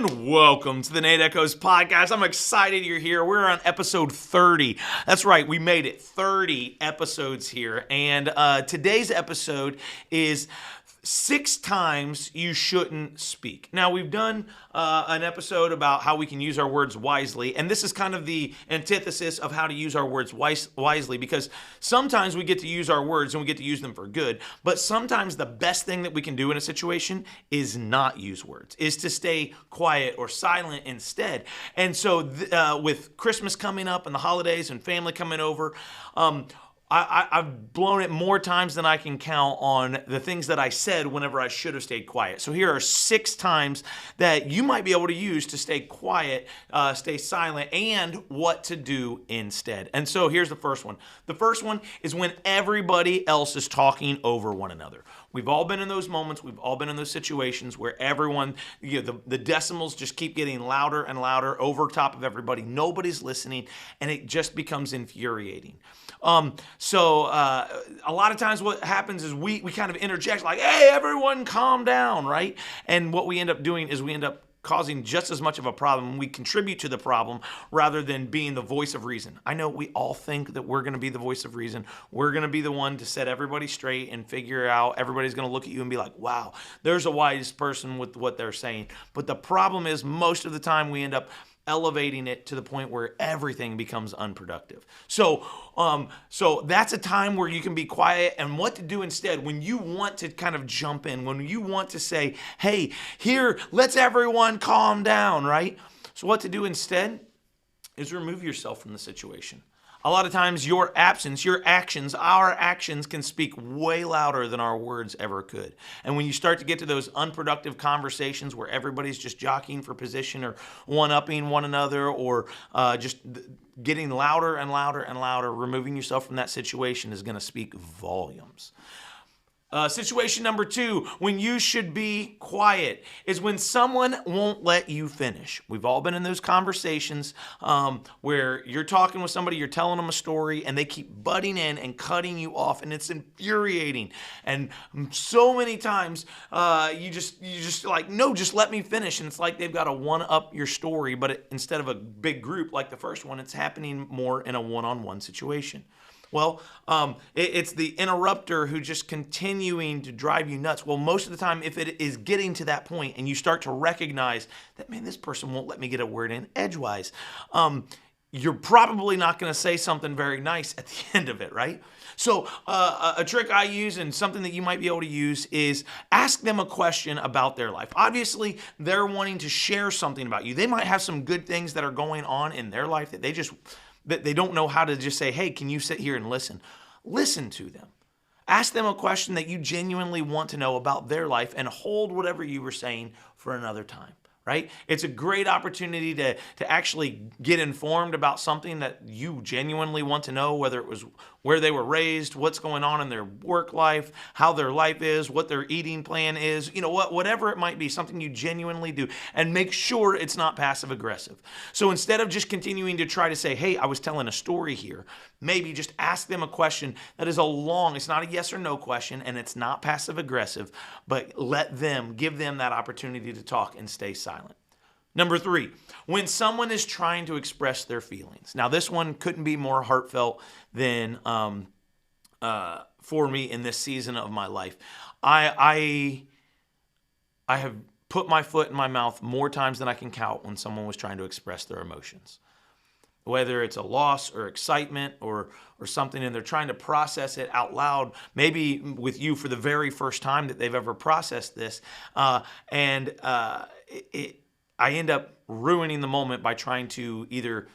and welcome to the Nate Echoes podcast. I'm excited you're here. We're on episode 30. That's right, we made it 30 episodes here. And today's episode is 6 times you shouldn't speak. Now, we've done an episode about how we can use our words wisely, and this is kind of the antithesis of how to use our words wisely, because sometimes we get to use our words and we get to use them for good, but sometimes the best thing that we can do in a situation is not use words, is to stay quiet or silent instead. And so with Christmas coming up and the holidays and family coming over, I've blown it more times than I can count on the things that I said whenever I should have stayed quiet. So here are 6 times that you might be able to use to stay quiet, stay silent, and what to do instead. And so here's the first one. The first one is when everybody else is talking over one another. We've all been in those moments. We've all been in those situations where everyone, the decimals just keep getting louder and louder over top of everybody. Nobody's listening, and it just becomes infuriating. So a lot of times what happens is we kind of interject like, hey, everyone calm down, right? And what we end up doing is we end up causing just as much of a problem. We contribute to the problem rather than being the voice of reason. I know we all think that we're going to be the voice of reason. We're going to be the one to set everybody straight and figure out, everybody's going to look at you and be like, wow, there's a wise person with what they're saying. But the problem is most of the time we end up elevating it to the point where everything becomes unproductive. So that's a time where you can be quiet, and what to do instead when you want to kind of jump in, when you want to say, hey, here, let's everyone calm down, right? So what to do instead is remove yourself from the situation. A lot of times your absence, your actions, our actions can speak way louder than our words ever could. And when you start to get to those unproductive conversations where everybody's just jockeying for position or one-upping one another or just getting louder and louder and louder, removing yourself from that situation is going to speak volumes. Situation number 2, when you should be quiet, is when someone won't let you finish. We've all been in those conversations where you're talking with somebody, you're telling them a story, and they keep butting in and cutting you off, and it's infuriating. And so many times you just like, no, just let me finish. And it's like they've got to one-up your story, but instead of a big group like the first one, it's happening more in a one-on-one situation. Well, it's the interrupter who just continuing to drive you nuts. Well, most of the time, if it is getting to that point and you start to recognize that, man, this person won't let me get a word in edgewise, you're probably not going to say something very nice at the end of it, right? So a trick I use and something that you might be able to use is ask them a question about their life. Obviously, they're wanting to share something about you. They might have some good things that are going on in their life that they don't know how to just say, hey, can you sit here and listen? Listen to them. Ask them a question that you genuinely want to know about their life and hold whatever you were saying for another time, right? It's a great opportunity to actually get informed about something that you genuinely want to know, whether it was where they were raised, what's going on in their work life, how their life is, what their eating plan is, whatever it might be, something you genuinely do, and make sure it's not passive aggressive. So instead of just continuing to try to say, hey, I was telling a story here, maybe just ask them a question that is it's not a yes or no question, and it's not passive aggressive, but give them that opportunity to talk and stay silent. Number 3, when someone is trying to express their feelings. Now, this one couldn't be more heartfelt than for me in this season of my life. I have put my foot in my mouth more times than I can count when someone was trying to express their emotions. Whether it's a loss or excitement or something, and they're trying to process it out loud, maybe with you for the very first time that they've ever processed this, I end up ruining the moment by trying to either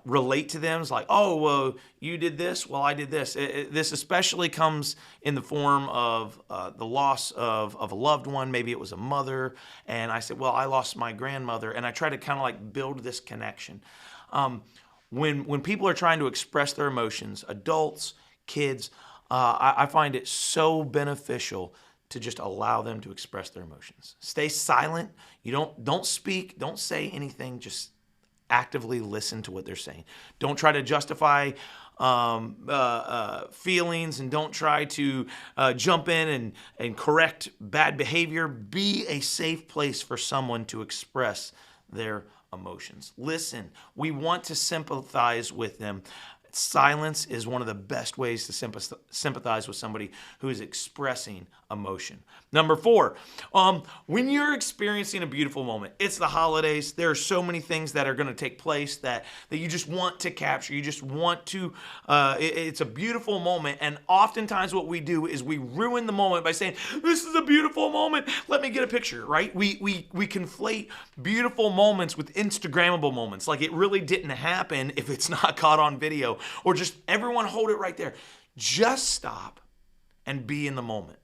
relate to them. It's like, oh, well, you did this, well, I did this. This especially comes in the form of the loss of a loved one. Maybe it was a mother, and I said, well, I lost my grandmother, and I try to kind of like build this connection. When people are trying to express their emotions, adults, kids, I find it so beneficial to just allow them to express their emotions. Stay silent. You don't speak. Don't say anything. Just actively listen to what they're saying. Don't try to justify feelings, and don't try to jump in and correct bad behavior. Be a safe place for someone to express their emotions. Listen, we want to sympathize with them. Silence is one of the best ways to sympathize with somebody who is expressing emotion. Number 4, when you're experiencing a beautiful moment, it's the holidays. There are so many things that are going to take place that you just want to capture. You just want to, it's a beautiful moment. And oftentimes what we do is we ruin the moment by saying, this is a beautiful moment. Let me get a picture, right? We conflate beautiful moments with Instagrammable moments. Like it really didn't happen if it's not caught on video, or just everyone hold it right there. Just stop and be in the moment.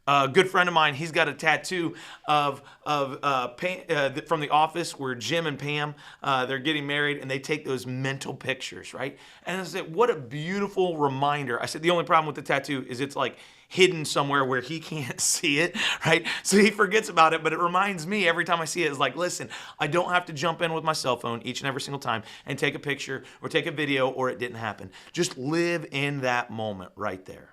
A good friend of mine, he's got a tattoo of Pam, from The Office, where Jim and Pam, they're getting married, and they take those mental pictures, right? And I said, what a beautiful reminder. I said, the only problem with the tattoo is it's like hidden somewhere where he can't see it, right? So he forgets about it, but it reminds me every time I see it, it's like, listen, I don't have to jump in with my cell phone each and every single time and take a picture or take a video, or it didn't happen. Just live in that moment right there.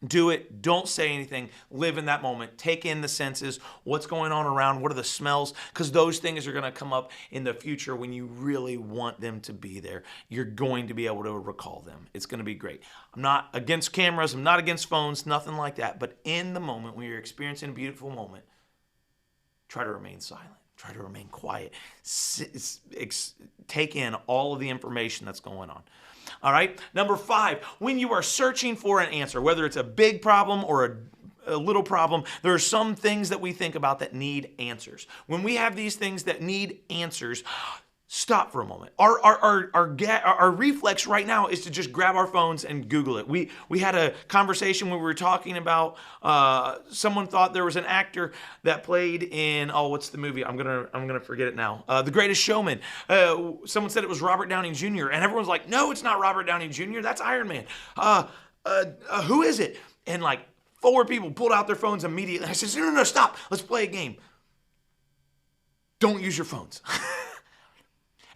Do it. Don't say anything. Live in that moment. Take in the senses. What's going on around? What are the smells? Because those things are going to come up in the future when you really want them to be there. You're going to be able to recall them. It's going to be great. I'm not against cameras. I'm not against phones. Nothing like that. But in the moment, when you're experiencing a beautiful moment, try to remain silent. Try to remain quiet. Take in all of the information that's going on. All right. Number 5, when you are searching for an answer, whether it's a big problem or a little problem, there are some things that we think about that need answers. When we have these things that need answers, stop for a moment. Our reflex right now is to just grab our phones and Google it. We had a conversation where we were talking about someone thought there was an actor that played in what's the movie? I'm gonna forget it now. The Greatest Showman. Someone said it was Robert Downey Jr. and everyone's like, no, it's not Robert Downey Jr. That's Iron Man. Who is it? And like 4 people pulled out their phones immediately. I said, no, stop. Let's play a game. Don't use your phones.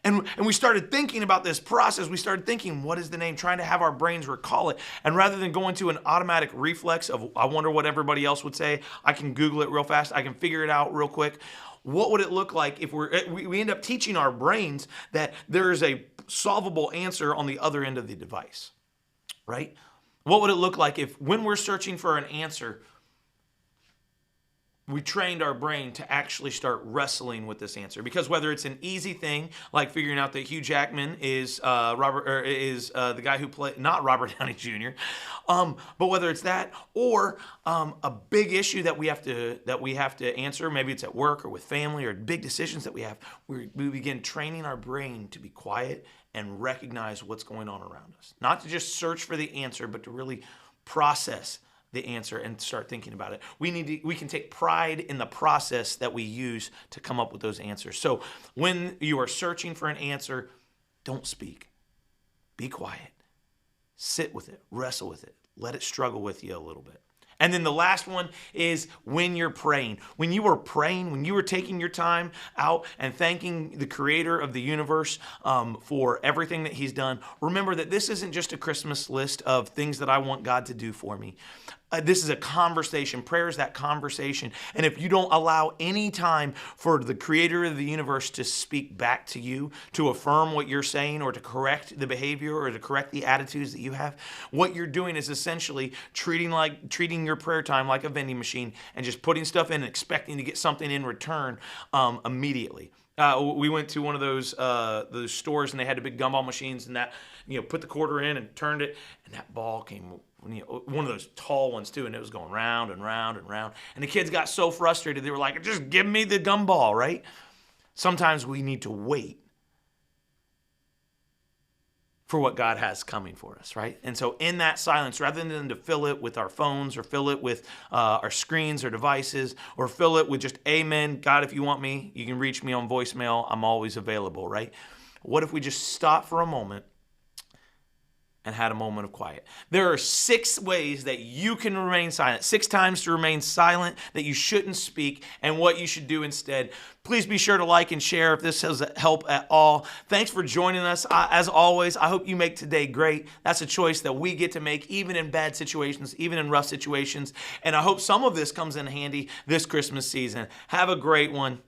And we started thinking about this process. We started thinking, what is the name? Trying to have our brains recall it. And rather than going to an automatic reflex of, I wonder what everybody else would say, I can Google it real fast. I can figure it out real quick. What would it look like if we end up teaching our brains that there is a solvable answer on the other end of the device, right? What would it look like if when we're searching for an answer, we trained our brain to actually start wrestling with this answer? Because whether it's an easy thing like figuring out that Hugh Jackman is the guy who played, not Robert Downey Jr., but whether it's that or a big issue that we have to answer, maybe it's at work or with family or big decisions that we have, we begin training our brain to be quiet and recognize what's going on around us. Not to just search for the answer, but to really process the answer and start thinking about it. We can take pride in the process that we use to come up with those answers. So when you are searching for an answer, don't speak. Be quiet. Sit with it. Wrestle with it. Let it struggle with you a little bit. And then the last one is when you're praying. When you are praying, when you are taking your time out and thanking the creator of the universe for everything that he's done, remember that this isn't just a Christmas list of things that I want God to do for me. This is a conversation. Prayer is that conversation. And if you don't allow any time for the creator of the universe to speak back to you, to affirm what you're saying or to correct the behavior or to correct the attitudes that you have, what you're doing is essentially treating your prayer time like a vending machine and just putting stuff in and expecting to get something in return immediately. We went to one of those stores and they had the big gumball machines and that, put the quarter in and turned it and that ball came, one of those tall ones too, and it was going round and round and round. And the kids got so frustrated, they were like, just give me the gumball, right? Sometimes we need to wait for what God has coming for us, right? And so in that silence, rather than to fill it with our phones or fill it with our screens or devices or fill it with just amen, God, if you want me, you can reach me on voicemail. I'm always available, right? What if we just stop for a moment and had a moment of quiet. There are 6 ways that you can remain silent, 6 times to remain silent that you shouldn't speak, and what you should do instead. Please be sure to like and share if this has helped at all. Thanks for joining us. As always, I hope you make today great. That's a choice that we get to make, even in bad situations, even in rough situations. And I hope some of this comes in handy this Christmas season. Have a great one.